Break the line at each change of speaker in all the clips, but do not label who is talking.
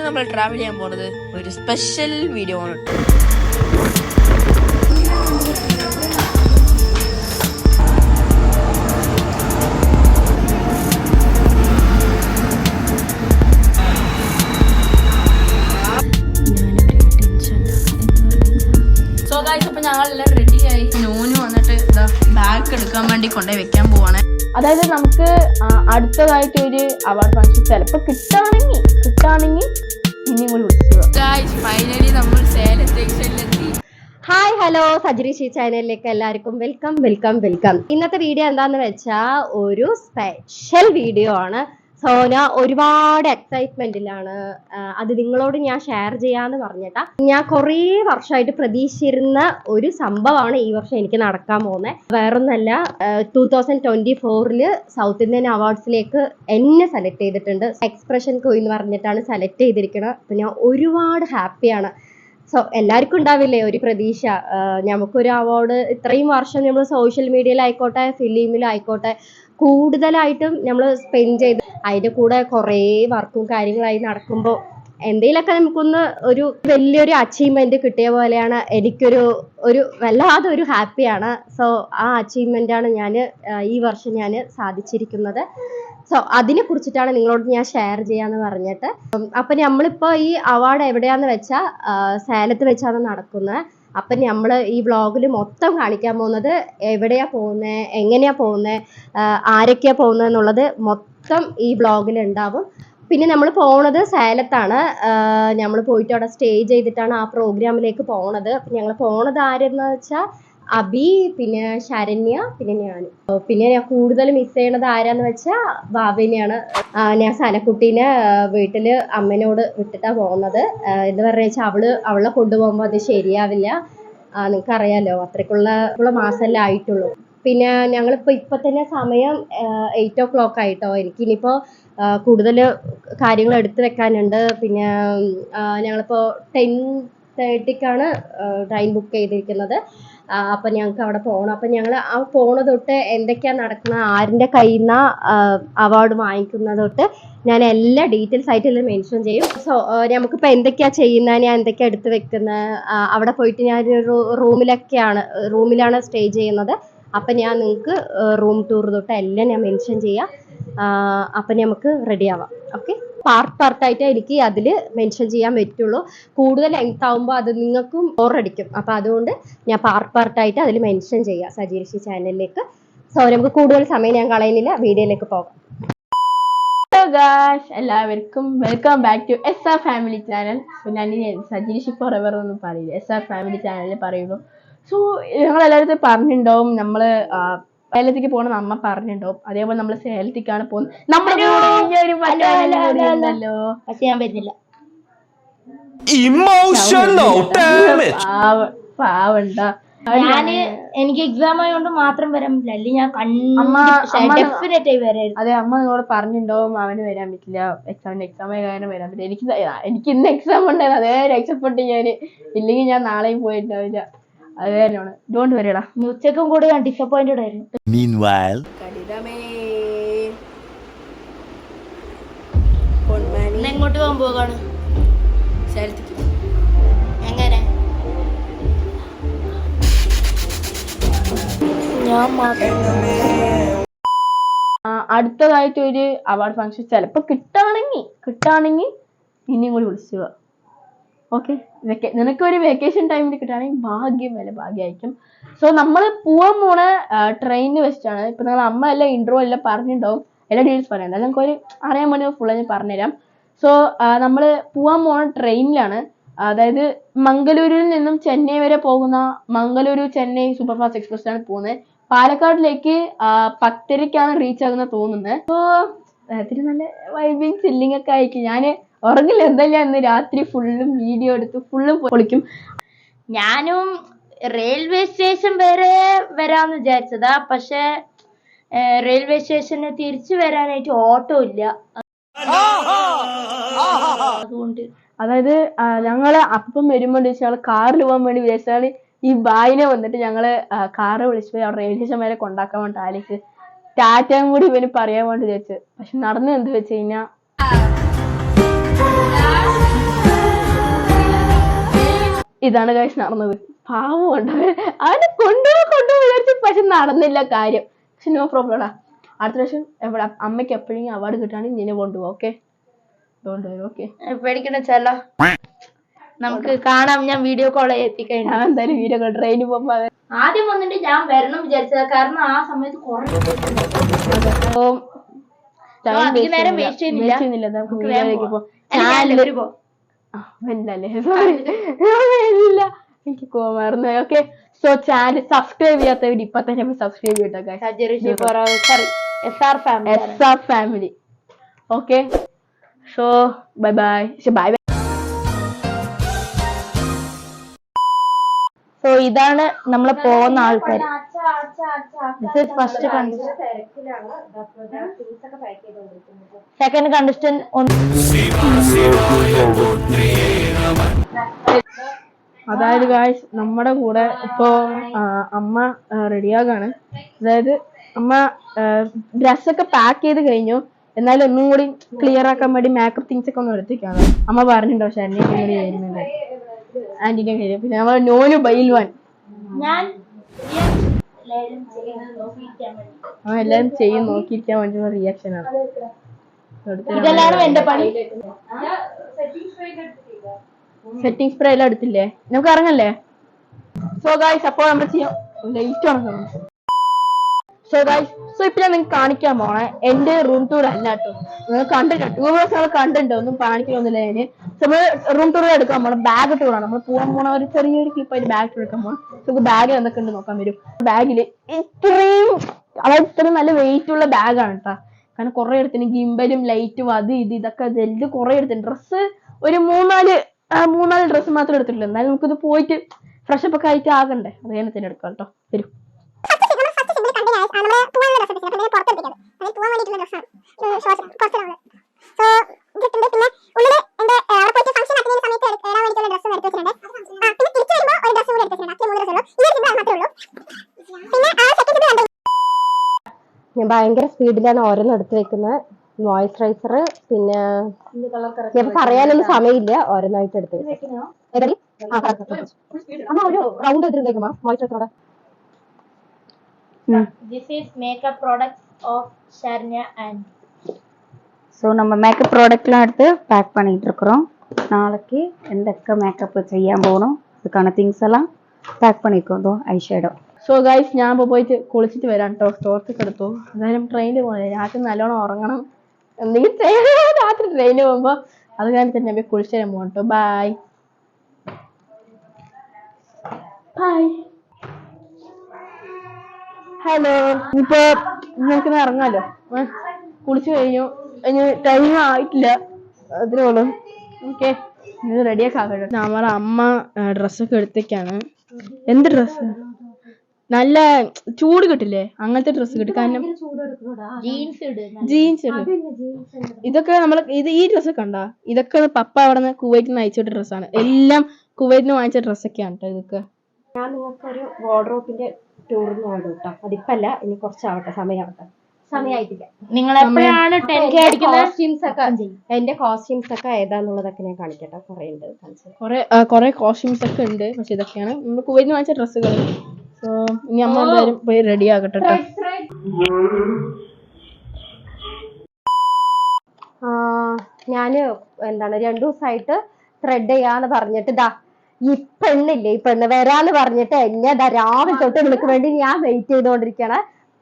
ഇന്ന് നമ്മൾ ട്രാവൽ ചെയ്യാൻ പോകുന്നത് ഒരു സ്പെഷ്യൽ വീഡിയോ ആണ്. സോ ഗൈസ്, അപ്പൊ ഞങ്ങളെല്ലാം റെഡിയായി. നൂന് വന്നിട്ട് ഇതാ ബാഗ് എടുക്കാൻ വേണ്ടി കൊണ്ടുപോയി വെക്കാൻ പോവാണ്. അതായത് നമുക്ക് അടുത്തതായിട്ട് ഒരു അവാർഡ് ഫംഗ്ഷൻ ചിലപ്പോൾ കിട്ടാണെങ്കിൽ ഇനിയും കൂടി വിളിച്ചു. ഫൈനലി നമ്മൾ സേലം സ്റ്റേഷനിലെത്തി.
ഹായ് ഹലോ, സജിരിഷി ചാനലിലേക്ക് എല്ലാവർക്കും വെൽക്കം. ഇന്നത്തെ വീഡിയോ എന്താന്ന് വെച്ചാൽ ഒരു സ്പെഷ്യൽ വീഡിയോ ആണ്. സോ ഞാൻ ഒരുപാട് എക്സൈറ്റ്മെന്റിലാണ്. അത് നിങ്ങളോട് ഞാൻ ഷെയർ ചെയ്യാന്ന് പറഞ്ഞിട്ടാ. ഞാൻ കുറേ വർഷമായിട്ട് പ്രതീക്ഷിച്ചിരുന്ന ഒരു സംഭവമാണ് ഈ വർഷം എനിക്ക് നടക്കാൻ പോകുന്നത്. വേറൊന്നല്ല, 2024 സൗത്ത് ഇന്ത്യൻ അവാർഡ്സിലേക്ക് എന്നെ സെലക്ട് ചെയ്തിട്ടുണ്ട്. എക്സ്പ്രഷൻ കോയ് എന്ന് പറഞ്ഞിട്ടാണ് സെലക്ട് ചെയ്തിരിക്കുന്നത്. അപ്പൊ ഞാൻ ഒരുപാട് ഹാപ്പിയാണ്. സോ എല്ലാവർക്കും ഉണ്ടാവില്ലേ ഒരു പ്രതീക്ഷ, നമുക്കൊരു അവാർഡ് ഇത്രയും വർഷം നമ്മൾ സോഷ്യൽ മീഡിയയിലായിക്കോട്ടെ ഫിലിമിലായിക്കോട്ടെ കൂടുതലായിട്ടും നമ്മൾ സ്പെൻഡ് ചെയ്ത് അതിൻ്റെ കൂടെ കുറേ വർക്കും കാര്യങ്ങളായി നടക്കുമ്പോൾ എന്തെങ്കിലുമൊക്കെ നമുക്കൊന്ന് ഒരു വലിയൊരു അച്ചീവ്മെന്റ് കിട്ടിയ പോലെയാണ്. എനിക്കൊരു വല്ലാതെ ഒരു ഹാപ്പിയാണ്. സോ ആ അച്ചീവ്മെന്റാണ് ഈ വർഷം ഞാൻ സാധിച്ചിരിക്കുന്നത്. സോ അതിനെ കുറിച്ചിട്ടാണ് നിങ്ങളോട് ഞാൻ ഷെയർ ചെയ്യാന്ന് പറഞ്ഞിട്ട്. അപ്പൊ നമ്മളിപ്പോ ഈ അവാർഡ് എവിടെയാന്ന് വെച്ചാൽ സേലത്ത് വെച്ചാണ് നടക്കുന്നത്. അപ്പം നമ്മൾ ഈ വ്ളോഗിൽ മൊത്തം കാണിക്കാൻ പോകുന്നത് എവിടെയാ പോകുന്നത്, എങ്ങനെയാ പോകുന്നത്, ആരൊക്കെയാ പോകുന്നത് എന്നുള്ളത് മൊത്തം ഈ വ്ളോഗിൽ ഉണ്ടാവും. പിന്നെ നമ്മൾ പോണത് സേലത്താണ്. നമ്മൾ പോയിട്ട് അവിടെ സ്റ്റേ ചെയ്തിട്ടാണ് ആ പ്രോഗ്രാമിലേക്ക് പോണത്. അപ്പം ഞങ്ങൾ പോണത് ആരെന്ന് വെച്ചാൽ അബി, പിന്നെ ശരണ്യ, പിന്നെ ഞാൻ. പിന്നെ ഞാൻ കൂടുതൽ മിസ് ചെയ്യണത് ആരാന്ന് വെച്ചാൽ ബാബിനെയാണ്. ഞാൻ സനക്കുട്ടീനെ വീട്ടില് അമ്മേനോട് വിട്ടിട്ടാ പോകുന്നത്. എന്ന് പറഞ്ഞു വെച്ചാൽ അവളെ കൊണ്ടുപോകുമ്പോൾ അത് ശരിയാവില്ല. നിങ്ങൾക്ക് അറിയാലോ, അത്രയ്ക്കുള്ള മാസമല്ലേ ആയിട്ടുള്ളൂ. പിന്നെ ഇപ്പൊ തന്നെ സമയം 8 o'clock ആയിട്ടോ. എനിക്കിനിയിപ്പോൾ കൂടുതൽ കാര്യങ്ങൾ എടുത്തു വെക്കാനുണ്ട്. പിന്നെ ഞങ്ങളിപ്പോൾ 10:30 ട്രെയിൻ ബുക്ക് ചെയ്തിരിക്കുന്നത്. അപ്പൊ ഞങ്ങൾക്ക് അവിടെ പോകണം. അപ്പൊ ഞങ്ങൾ ആ പോണ തൊട്ട് എന്തൊക്കെയാ നടക്കുന്നത്, ആരിന്റെ കയ്യിൽ നിന്ന് അവാർഡ് വാങ്ങിക്കുന്നത് തൊട്ട് ഞാൻ എല്ലാ ഡീറ്റെയിൽസ് ആയിട്ട് ഇതിൽ മെൻഷൻ ചെയ്യും. സോ നമുക്കിപ്പോ എന്തൊക്കെയാ ചെയ്യുന്നത്, ഞാൻ എന്തൊക്കെയാ എടുത്ത് വെക്കുന്നത്, അവിടെ പോയിട്ട് ഞാനൊരു റൂമിലാണ് സ്റ്റേ ചെയ്യുന്നത്. അപ്പൊ ഞാൻ നിങ്ങൾക്ക് റൂം ടൂർ തൊട്ട് എല്ലാം ഞാൻ മെൻഷൻ ചെയ്യാം. അപ്പൊ നമുക്ക് റെഡി ആവാം. ഓക്കെ, പാർട്ടായിട്ട് എനിക്ക് അതിൽ മെൻഷൻ ചെയ്യാൻ പറ്റുള്ളൂ. കൂടുതൽ ലെങ്ത് ആവുമ്പോൾ അത് നിങ്ങൾക്കും ബോറടിക്കും. അപ്പം അതുകൊണ്ട് ഞാൻ പാർട്ടായിട്ട് അതിൽ മെൻഷൻ ചെയ്യാം സജീർഷി ചാനലിലേക്ക്. സോ നമുക്ക് കൂടുതൽ സമയം ഞാൻ കളയുന്നില്ല, വീഡിയോയിലേക്ക് പോകാം.
ഹലോ ഗായ്സ്, എല്ലാവർക്കും welcome back to SR family channel. ഞാൻ സജീർഷി ഫോറെവർ ഒന്നും പറയില്ല, SR ഫാമിലി ചാനലിൽ പറയുന്നു. സോ ഞങ്ങളെല്ലാവരും പറഞ്ഞിട്ടുണ്ടാവും നമ്മൾ സേലത്തേക്ക് പോകണം, അമ്മ പറഞ്ഞിട്ടുണ്ടാവും. അതേപോലെ നമ്മൾ സേലത്തേക്കാണ് പോകുന്നത്. പക്ഷെ ഞാൻ വരുന്നില്ല. പാവണ്ട,
എനിക്ക് എക്സാം ആയതുകൊണ്ട് മാത്രം വരാൻ പറ്റില്ല. അല്ലെങ്കിൽ ഞാൻ ഡെഫിനറ്റ് ആയി വരാം.
അതെ, അമ്മ നിങ്ങളോട് പറഞ്ഞിട്ടുണ്ടാവും അവന് വരാൻ പറ്റില്ല, എക്സാം ആയ കാരണം വരാൻ പറ്റില്ല. എനിക്ക് ഇന്ന് എക്സാം ഉണ്ടായിരുന്നു, അതേ രക്ഷപ്പെട്ട് ഞാൻ. ഇല്ലെങ്കിൽ ഞാൻ നാളെയും പോയിട്ടുണ്ടാവില്ല. അത് തന്നെയാണ്. ഡോണ്ട് വരിടാ.
ഉച്ചക്കും കൂടെ ഞാൻ ഡിസപ്പോയിന്റഡ് ആയിരുന്നു. എങ്ങോട്ട് പോകാൻ പോകാണ്?
സേലത്തേക്ക്.
എങ്ങനെ? ഞാൻ
അടുത്തതായിട്ട് ഒരു അവാർഡ് ഫംഗ്ഷൻ ചിലപ്പോൾ കിട്ടാണെങ്കിൽ ഇനിയും കൂടി വിളിച്ചു. ഓക്കെ, നിനക്കൊരു വെക്കേഷൻ ടൈമിൽ കിട്ടുകയാണെങ്കിൽ ഭാഗ്യമായിരിക്കും. സോ നമ്മൾ പോവാൻ പോണ ട്രെയിനിൽ വെച്ചിട്ടാണ്. ഇപ്പൊ നിങ്ങൾ അമ്മ എല്ലാം ഇൻട്രോ എല്ലാം പറഞ്ഞിട്ടുണ്ടാവും, എല്ലാ ഡീറ്റെയിൽസ് പറയാം. എന്നാലും നമുക്ക് അറിയാൻ വേണ്ടി ഫുള്ള് ഞാൻ പറഞ്ഞുതരാം. സോ നമ്മൾ പോവാൻ പോണ ട്രെയിനിലാണ്. അതായത് മംഗലൂരിൽ നിന്നും ചെന്നൈ വരെ പോകുന്ന മംഗലൂരു ചെന്നൈ സൂപ്പർ ഫാസ്റ്റ് എക്സ്പ്രസ്സിലാണ് പോകുന്നത്. പാലക്കാടിലേക്ക് 10:30 റീച്ച് ആകുന്ന തോന്നുന്നത്. സോ അതിന് നല്ല വൈബിങ് ചില്ലിങ് ഒക്കെ ആയിരിക്കും. ഞാൻ ഉറങ്ങില്ല, എന്തായാലും ഇന്ന് രാത്രി ഫുള്ളും വീഡിയോ എടുത്ത് ഫുള്ളും പൊളിക്കും.
ഞാനും റെയിൽവേ സ്റ്റേഷൻ വരെ വരാന്ന് വിചാരിച്ചതാ. പക്ഷെ റെയിൽവേ സ്റ്റേഷന് തിരിച്ചു വരാനായിട്ട് ഓട്ടോ ഇല്ല. അതുകൊണ്ട്
അതായത് ഞങ്ങള് അപ്പം വരുമ്പോൾ ഞങ്ങൾ കാറിൽ പോകാൻ വേണ്ടി വിചാരിച്ചാണ് ഈ ബായിനെ വന്നിട്ട് ഞങ്ങള് കാറ് വിളിച്ചു പോയി അവിടെ റെയിൽവേ സ്റ്റേഷൻ വരെ കൊണ്ടാക്കാൻ വേണ്ടി ആലിക്ക് ടാറ്റയും കൂടി ഇവന് പറയാൻ വേണ്ടി വിചാരിച്ചു. പക്ഷെ നടന്നു എന്ത് വെച്ച് കഴിഞ്ഞാ ഇതാണ് കാശ് നടന്നത്. പാവം കൊണ്ട് അവനെ കൊണ്ടുപോയി വിചാരിച്ചു, പക്ഷെ നടന്നില്ല കാര്യം. പക്ഷെ നോ പ്രോബ്ലംടാ, അടുത്ത പ്രാവശ്യം എവിടെ അമ്മയ്ക്ക് എപ്പോഴെങ്കിലും അവാർഡ് കിട്ടുകയാണെങ്കിൽ നിന്നെ കൊണ്ടുപോകും. ഓക്കെ, ഓക്കെ,
പേടിക്കണ്ട ചെല്ല, നമുക്ക് കാണാം. ഞാൻ വീഡിയോ കോൾ എത്തിക്കഴിഞ്ഞു.
ഞാൻ എന്തായാലും വീഡിയോ കോൾ ട്രെയിനിൽ പോകുമ്പോ
ആദ്യം വന്നിട്ട് ഞാൻ വരണം വിചാരിച്ചത്, കാരണം ആ സമയത്ത് നേരം വേസ്റ്റ് ചെയ്യുന്നില്ല.
നമുക്ക് വീഡിയോയിലേക്ക് പോകാം. എനിക്ക് പോവാറുണ്ട്. ഓക്കെ, സോ ചാനൽ സബ്സ്ക്രൈബ് ചെയ്യാത്തവർ ഇപ്പൊ തന്നെ സബ്സ്ക്രൈബ് ചെയ്യട്ടെ. SR family. Okay, so bye bye.
So ഇതാണ് നമ്മള് പോകുന്ന ആൾക്കാർ. First second contestant.
അതായത് ഗായ്സ്, നമ്മുടെ കൂടെ ഇപ്പോ അമ്മ റെഡിയാകാണ്. അതായത് അമ്മ ഡ്രസ്സൊക്കെ പാക്ക് ചെയ്ത് കഴിഞ്ഞു. എന്നാലും ഒന്നും കൂടി ക്ലിയർ ആക്കാൻ വേണ്ടി മേക്കപ്പ് തിങ്സ് ഒക്കെ ഒന്ന് എടുത്തേക്കാണ്. അമ്മ പറഞ്ഞിട്ടുണ്ടോ ശരണ്യ കൂടി ചെയ്യുന്നുണ്ട്, ആന്റിന്റെ കയ്യിൽ. പിന്നെ നമ്മളെ നോനു ബൈൽവാൻ, എല്ലാരും ചെയ്യും നോക്കിയിരിക്കാൻ വേണ്ടിയുള്ള റിയാക്ഷൻ ആണ്.
എന്റെ പണി.
സെറ്റിംഗ് സ്പ്രേ എല്ലാം എടുത്തില്ലേ? നമുക്ക് ഇറങ്ങല്ലേ? സോ ഗായ്സ്, അപ്പോൾ നമ്മൾ ചെയ്യാം. ലൈറ്റ് ഉണക്കണം. സോ ഗായ്സ്, സോ ഇപ്പൊ ഞാൻ നിങ്ങൾക്ക് കാണിക്കാൻ പോണേ എന്റെ റൂം ടൂർ അല്ല കേട്ടോ. നിങ്ങൾ കണ്ടിട്ടോ, 2 hours നമ്മൾ കണ്ടിട്ടോ, ഒന്നും കാണിക്കണമെന്നില്ല. ഞാന് നമ്മൾ റൂം ടൂർ എടുക്കാൻ പോണം. ബാഗ് ടൂറാണ് നമ്മൾ പോകാൻ പോണ. ഒരു ചെറിയൊരു ക്ലിപ്പായിട്ട് ബാഗ് ടൂർ എടുക്കാൻ പോകണം. നമുക്ക് ബാഗിൽ എന്തൊക്കെ ഉണ്ട് നോക്കാൻ വരും. ബാഗില് ഇത്രയും നല്ല വെയിറ്റ് ഉള്ള ബാഗാണ് കേട്ടോ. കാരണം കുറെ എടുത്തിന് ഗിംബലും ലൈറ്റും അത് ഇതൊക്കെ എല്ലാം കുറെ എടുത്തിന്. ഡ്രസ്സ് ഒരു മൂന്നാല് ഡ്രസ്സ് മാത്രം എടുത്തിട്ടില്ല. എന്നാലും നമുക്കിത് പോയിട്ട് ഫ്രഷപ്പ് ഒക്കെ ആയിട്ട് ആകണ്ടേ, അത് തന്നെ തന്നെ എടുക്കാം കേട്ടോ. വരും.
ഞാൻ ഭയങ്കര സ്പീഡിലാണ് ഓരോന്നും എടുത്ത് വെക്കുന്നത്. മോയ്സ്ചറൈസർ, പിന്നെ ഞാൻ പറയാനൊന്നും സമയമില്ല, ഓരോന്നായിട്ട് എടുത്ത് വെക്കാം. ഒരു റൗണ്ട് എടുത്തിട്ടുണ്ടേക്കുമ്പോ മോയ്സ്ചറൈസറോടെ.
This is makeup products of Sharnya and.
So நம்ம மேக்கப் ப்ராடக்ட்லாம் எடுத்து பேக் பண்ணிட்டு இருக்கிறோம். நாளைக்கு எந்தக்க மேக்கப் ചെയ്യാൻ போகணும், அதுக்கான திங்ஸ் எல்லாம் பேக் பண்ணிக்கோங்க. Eye shadow.
സോ ഗൈസ്, ഞാൻ ഇപ്പോൾ പോയിട്ട് കുളിച്ചിട്ട് വരാം കേട്ടോ. ടോർച്ചൊക്കെ എടുത്തു. എന്തായാലും ട്രെയിനിൽ പോകണേ, രാത്രി നല്ലോണം ഉറങ്ങണം. എന്തെങ്കിലും രാത്രി ട്രെയിനിൽ പോകുമ്പോൾ അത് കാരണം തന്നെ പോയി കുളിച്ചു തരാൻ പോകണം കേട്ടോ. Bye bye. ഹലോ, ഇപ്പൊ നമുക്കിന്ന് ഇറങ്ങാലോ. കുളിച്ചു കഴിഞ്ഞു. ഇനി ടൈം ആയിട്ടില്ല, അതിനേ ഉള്ളൂ. ഓക്കെ, ഇത് റെഡിയാക്കി ആക്കട്ടെ. നമ്മളെ അമ്മ ഡ്രസ്സൊക്കെ എടുത്തേക്കാണ്. എന്ത് ഡ്രസ്സ്? നല്ല ചൂട് കിട്ടില്ലേ അങ്ങനത്തെ ഡ്രസ്സ് കിട്ടും. കാരണം ജീൻസ് ഇതൊക്കെ നമ്മള് ഈ ഡ്രസ്സ് കണ്ടാ, ഇതൊക്കെ പപ്പ അവിടെ നിന്ന് കുവൈറ്റിൽ നിന്ന് അയച്ചിട്ട ഡ്രസ്സാണ്. എല്ലാം കുവൈറ്റിൽ നിന്ന് വാങ്ങിച്ച ഡ്രസ്സൊക്കെയാണ് കേട്ടോ ഇതൊക്കെ.
ഞാൻ നിങ്ങൾക്കൊരു വാർഡ്രോബിന്റെ ടൂറിന് വേണം കേട്ടോ. അതിപ്പല്ല, ഇനി കുറച്ചാവട്ടെ, സമയമായിട്ടില്ല.
നിങ്ങൾ എപ്പോഴാണ് 10K അടിക്കുന്നത്?
എന്റെ കോസ്റ്റ്യൂംസ് ഒക്കെ ഏതാന്നുള്ളതൊക്കെ ഞാൻ കാണിക്കട്ടെ. കുറെ ഉണ്ട്,
കുറെ കോസ്റ്റ്യൂംസ് ഒക്കെ ഉണ്ട്. പക്ഷെ ഇതൊക്കെയാണ് നമ്മൾ കുവൈറ്റിൽ വാങ്ങിച്ച ഡ്രസ്സുകൾ. സോ ഇനി അമ്മ എന്തായാലും പോയി റെഡി ആകട്ടെ.
ഞാന് 2 ദിവസമായിട്ട് ത്രെഡ് ചെയ്യാന്ന് പറഞ്ഞിട്ട് ഈ പെണ്ണ് വരാന്ന് പറഞ്ഞിട്ട് എന്നെ രാവിലെ തൊട്ട് നിനക്ക് വേണ്ടി ഞാൻ വെയിറ്റ് ചെയ്തോണ്ടിരിക്കണ.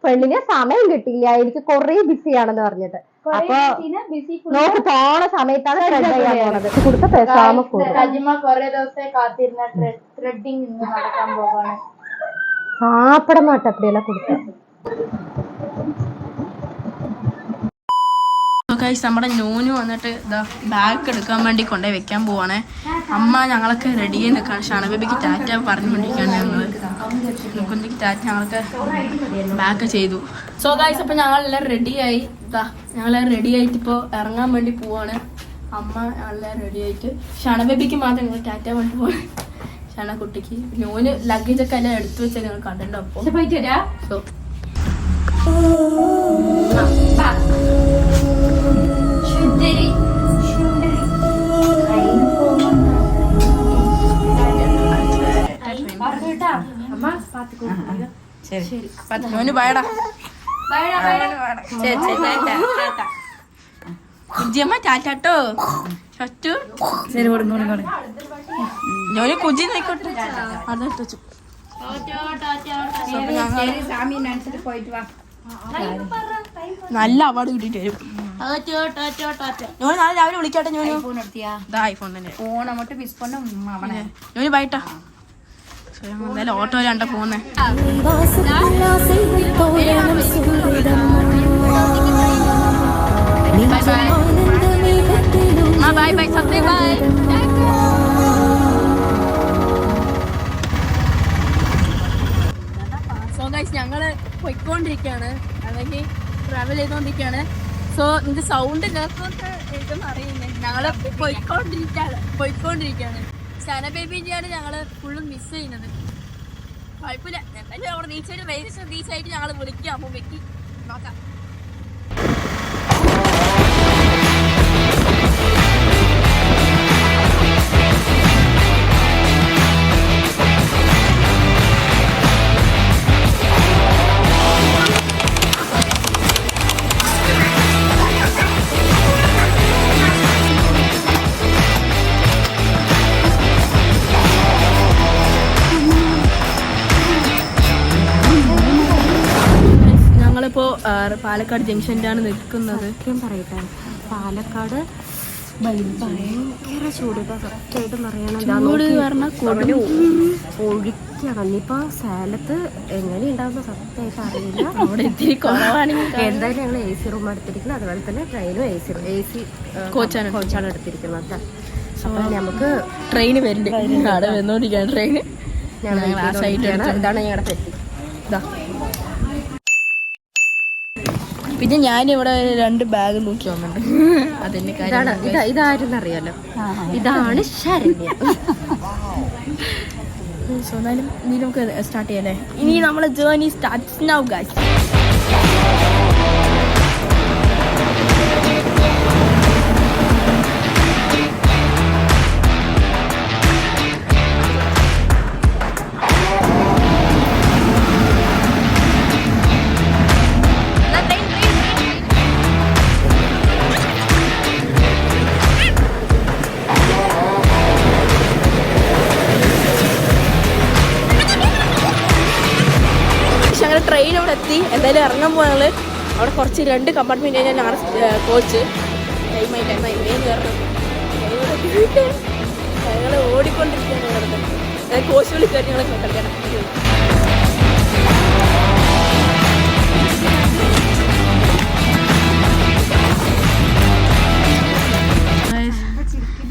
പെണ്ണിന് സമയം കിട്ടില്ല, എനിക്ക് കൊറേ ബിസിയാണെന്ന് പറഞ്ഞിട്ട്. അപ്പൊ നോക്ക് പോണ സമയത്താണ് ത്രെഡ് ചെയ്യാൻ പോണത്. കൊടുത്ത സാപ്പട മാട്ടപ്പടിയെല്ലാം കൊടുത്ത.
നമ്മുടെ നോനു വന്നിട്ട് ബാഗ് എടുക്കാൻ വേണ്ടി കൊണ്ടുപോയി വെക്കാൻ പോവാണേ. അമ്മ ഞങ്ങളൊക്കെ റെഡി ആയി നിൽക്കുകയാണ്. ഷാനബേബിക്ക് ടാറ്റ പറഞ്ഞുകൊണ്ടിരിക്കുകയാണ് ഞങ്ങള്. ടാറ്റ ഞങ്ങൾക്ക് ബാഗ് ചെയ്തു. സോ ഗൈസ്, അപ്പൊ ഞങ്ങളെല്ലാം റെഡിയായി. ഞങ്ങളെല്ലാം റെഡി ആയിട്ട് ഇപ്പോൾ ഇറങ്ങാൻ വേണ്ടി പോവാണ്. അമ്മ ഞങ്ങളെല്ലാം റെഡി ആയിട്ട്. ഷാനബേബിക്ക് മാത്രം ഞങ്ങൾ ടാറ്റ വേണ്ടി പോവാണ്. ഷാന കുട്ടിക്ക് നോന് ലഗേജ് ഒക്കെ എല്ലാം എടുത്തു വെച്ചാൽ ഞങ്ങൾ കണ്ടിട്ടുണ്ടോ. അപ്പോൾ സോ
ശരി.
മോന് ബയടാ. കുജിയമ്മ ടാറ്റാട്ടോ. ചച്ചു.
ശരി കൊടുക്കും.
ഞാന് കുജി നോക്കട്ടെ. അതെടുത്ത് വെച്ചു. നല്ല അവാർഡ് കിട്ടിട്ട് വരും. ഞാൻ നാളെ രാവിലെ വിളിക്കട്ടെ. ഞാൻ ഐഫോൺ തന്നെ. ഞാൻ ബൈട്ടാ. എന്തായാലും ഓട്ടോ രണ്ട പോന്നേ. ബൈ ബൈ സത്യം ബൈ. സോ ഗൈസ് ഞങ്ങള് പോയിക്കൊണ്ടിരിക്കുകയാണ്, അല്ലെങ്കിൽ ട്രാവൽ ചെയ്തോണ്ടിരിക്കുകയാണ്. സോ നിങ്ങൾക്ക് സൗണ്ട് കേൾക്കുമെന്ന് എനിക്കൊന്നും അറിയില്ല. ഞങ്ങള് പോയിക്കൊണ്ടിരിക്കുകയാണ്. സന ബേബിൻ്റെയാണ് ഞങ്ങള് ഫുള്ളും മിസ് ചെയ്യുന്നത്. കുഴപ്പമില്ല, എന്തായാലും അവിടെ റീച്ചായിട്ട് ഞങ്ങൾ വിളിക്കാം. അപ്പോൾ വെക്കി നോക്കാം. ഞങ്ങളിപ്പോ പാലക്കാട് ജംഗ്ഷനിലാണ് നിൽക്കുന്നത്.
പറയട്ടെ, പാലക്കാട് ഭയങ്കര ചൂട്. ഇപ്പൊ സത്യമായിട്ടും പറയണം, ഒഴിക്കണം. ഇനിയിപ്പോ സേലത്ത് എങ്ങനെയുണ്ടാവുന്ന സത്യമായിട്ട് അറിയില്ല.
അവിടെ ഇത്തിരി കുറവാണെങ്കിൽ
എന്തായാലും ഞങ്ങൾ AC റൂം എടുത്തിരിക്കുന്നത്. അതുപോലെ തന്നെ ട്രെയിനും AC കോച്ചാണ് എടുത്തിരിക്കുന്നത്. അപ്പൊ നമുക്ക്
ട്രെയിന് വരുന്നുണ്ട്. അവിടെ വന്നോണ്ടിരിക്കുകയാണ് ട്രെയിന്.
ഇതാണ് ഞങ്ങളുടെ പെട്ടി. ഇതാ
പിന്നെ ഞാനിവിടെ 2 ബാഗ് നോക്കി വന്നിട്ടുണ്ട്. അതിന്റെ
ഇതാണ് ഇതാരെന്നറിയാലോ, ഇതാണ് ശരണ്യ.
സോ എന്നാലും ഇനി നമുക്ക് സ്റ്റാർട്ട് ചെയ്യാല്ലേ. ഇനി നമ്മളെ journey starts now guys. Train അവിടെ എത്തി. എന്തായാലും ഇറങ്ങാൻ പോകുന്നത് അവിടെ കുറച്ച് 2 കമ്പാർട്ട്മെന്റ് കഴിഞ്ഞാൽ ഞങ്ങളുടെ കോച്ച് ടൈമായി വേഗം കയറണം. ഞങ്ങൾ ഓടിക്കൊണ്ടിരിക്കുകയാണ് കിടന്നത്. കോച്ച് വിളിക്കാൻ ഞങ്ങൾ കല്യാണം.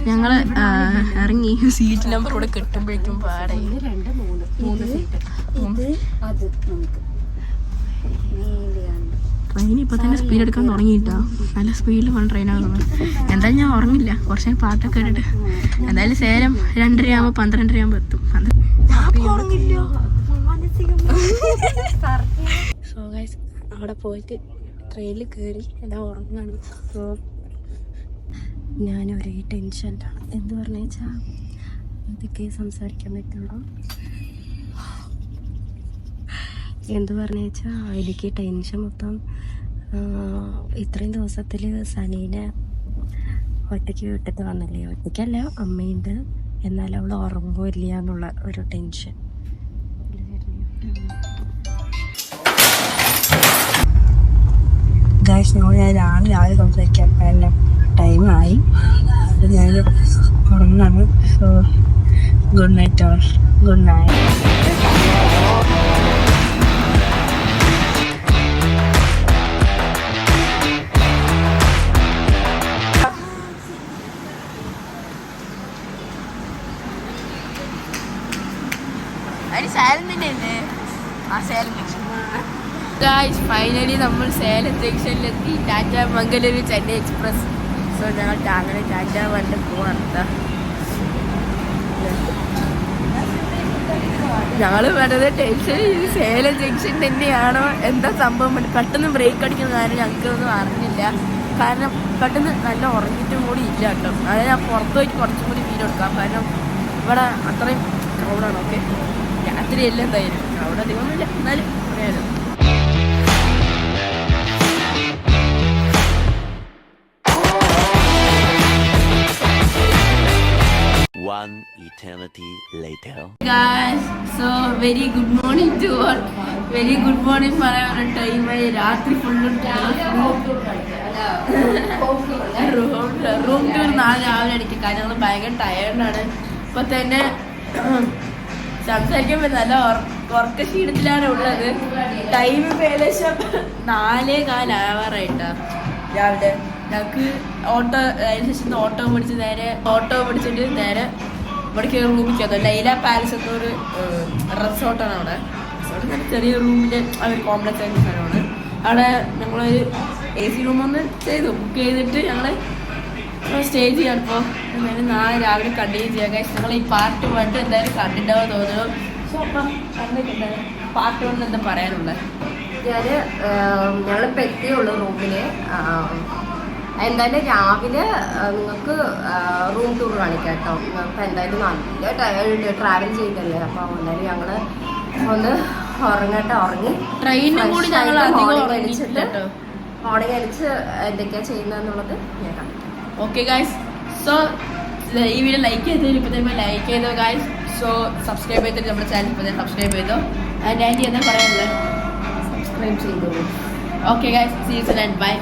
ഞങ്ങൾ ഇറങ്ങി. സീറ്റ് നമ്പർ ഇവിടെ കിട്ടുമ്പോഴേക്കും പാടെ 3 സീറ്റ്. ട്രെയിൻ ഇപ്പൊ തന്നെ സ്പീഡ് എടുക്കാൻ തുടങ്ങിയിട്ടാ. നല്ല സ്പീഡിൽ പോകണം ട്രെയിനാകുന്നത്. എന്തായാലും ഞാൻ ഉറങ്ങില്ല, കുറച്ച് പാട്ടൊക്കെ ഇട്ടിട്ട്. എന്തായാലും സേലം 2:30 ആകുമ്പോൾ 12:30 ആകുമ്പോൾ എത്തും. സോ ഗൈസ് അവിടെ പോയിട്ട് ട്രെയിനിൽ കയറി എല്ലാം ഉറങ്ങാണ്. സോ
ഞാനൊരേ ടെൻഷനിലാണ്. എന്ത് പറഞ്ഞു വെച്ചാൽ ഇതൊക്കെ സംസാരിക്കാൻ പറ്റുള്ളൂ. എന്ത് പറഞ്ഞു വെച്ചാൽ എനിക്ക് ടെൻഷൻ മൊത്തം ഇത്രയും ദിവസത്തിൽ സനീനെ ഒറ്റയ്ക്ക് വിട്ടിട്ട് വന്നില്ലേ. ഒറ്റയ്ക്കല്ല, അമ്മയുണ്ട്, എന്നാലും അവൾ ഉറങ്ങുമില്ല എന്നുള്ള ഒരു ടെൻഷൻ.
ഞാൻ രാവിലെ സംസാരിക്കാൻ എല്ലാം ടൈമായി. ഞാൻ ഉറങ്ങാണ്. So good night all. Good night.
Finally നമ്മൾ സേലം ജംഗ്ഷനിലെത്തി. Tata Mangaluru Chennai Express. So ഞങ്ങൾ അങ്ങനെ ടാറ്റ വണ്ട് പോവാണ്. ഞങ്ങൾ വെറുതെ ടെൻഷൻ. സേലം ജംഗ്ഷൻ തന്നെയാണോ എന്താ സംഭവം? പെട്ടെന്ന് ബ്രേക്ക് അടിക്കുന്ന കാര്യം ഞങ്ങൾക്കൊന്നും അറിഞ്ഞില്ല. കാരണം പെട്ടെന്ന് നല്ല ഉറങ്ങിയിട്ടും കൂടി ഇല്ല കേട്ടോ. അതായത് ഞാൻ പുറത്ത് പോയിട്ട് കുറച്ചും കൂടി ഫീൽ കൊടുക്കാം. കാരണം ഇവിടെ അത്രയും ക്രൗഡാണ്. ഓക്കെ, രാത്രിയല്ല എന്തായാലും ക്രൗഡ് അധികമൊന്നുമില്ല, എന്നാലും പറയാലോ.
One eternity later.
Guys, so very good morning to all. Very good morning പറയാനുള്ള ടൈമായി. രാത്രി ഫുള്ളും റൂം ടൂർ നാളെ രാവിലെ അടിക്കും. കാരണം ഞങ്ങൾ ഭയങ്കര ടയേർഡാണ്. ഇപ്പൊ തന്നെ സംസാരിക്കുമ്പോൾ നല്ല ഉറക്ക ക്ഷീണത്തിലാണ് ഉള്ളത്. ടൈം ഇപ്പം ഏകദേശം 4:15 ആവാറായിട്ടാണ് രാവിലെ. ഞങ്ങൾക്ക് ഓട്ടോ അതിനുശേഷം ഓട്ടോ പിടിച്ചിട്ട് നേരെ ഇവിടേക്ക് റൂമിൽ ചെന്നു. ലൈല പാലസ് എന്നൊരു റിസോർട്ടാണ് അവിടെ. റിസോർട്ട് നല്ല ചെറിയ റൂമിൻ്റെ ഒരു കോംപ്ലക്സ് ആയിട്ടുള്ള സ്ഥലമാണ്. അവിടെ ഞങ്ങളൊരു AC റൂമൊന്ന് ബുക്ക് ചെയ്തിട്ട് ഞങ്ങൾ സ്റ്റേ ചെയ്യാം. ഇപ്പോൾ എന്തായാലും നാളെ രാവിലെ കണ്ടിന്യൂ ചെയ്യാം. കഴിച്ച് ഞങ്ങൾ ഈ പാർട്ട് 1 എന്തായാലും കണ്ടിട്ടുണ്ടാവും തോന്നുന്നു. സോ അപ്പം കണ്ടിട്ടുണ്ടാവും പാർട്ട് 1 എന്താ പറയാനുള്ളത്.
ഞങ്ങളിപ്പോൾ എത്തിയുള്ളൂ റൂമില്. എന്തായാലും രാവിലെ നിങ്ങൾക്ക് റൂം ടൂർ കാണിക്കാം കേട്ടോ. അപ്പം എന്തായാലും നല്ല ടയേർഡ് ട്രാവൽ ചെയ്തല്ലേ. അപ്പോൾ എന്തായാലും ഞങ്ങൾ ഒന്ന് ഉറങ്ങി
ട്രെയിനും കൂടി ഞങ്ങൾ
മോർണിംഗ് അടിച്ച് എന്തൊക്കെയാണ് ചെയ്യുന്നതെന്നുള്ളത് ഞാൻ കാണിക്കാം.
ഓക്കെ ഗായ്സ്, സോ ഈ വീഡിയോ ലൈക്ക് ചെയ്തതിന് ഇപ്പോൾ തന്നെ ലൈക്ക് ചെയ്തോ ഗായ്സ്. സോ സബ്സ്ക്രൈബ് ചെയ്തിട്ട് നമ്മുടെ ചാനൽ ഇപ്പോൾ തന്നെ സബ്സ്ക്രൈബ് ചെയ്തോ. ആൻഡ് ആൻറ്റി എന്താ പറയാനുള്ളത്?
സബ്സ്ക്രൈബ് ചെയ്തോളൂ.
Okay guys, see you soon and by.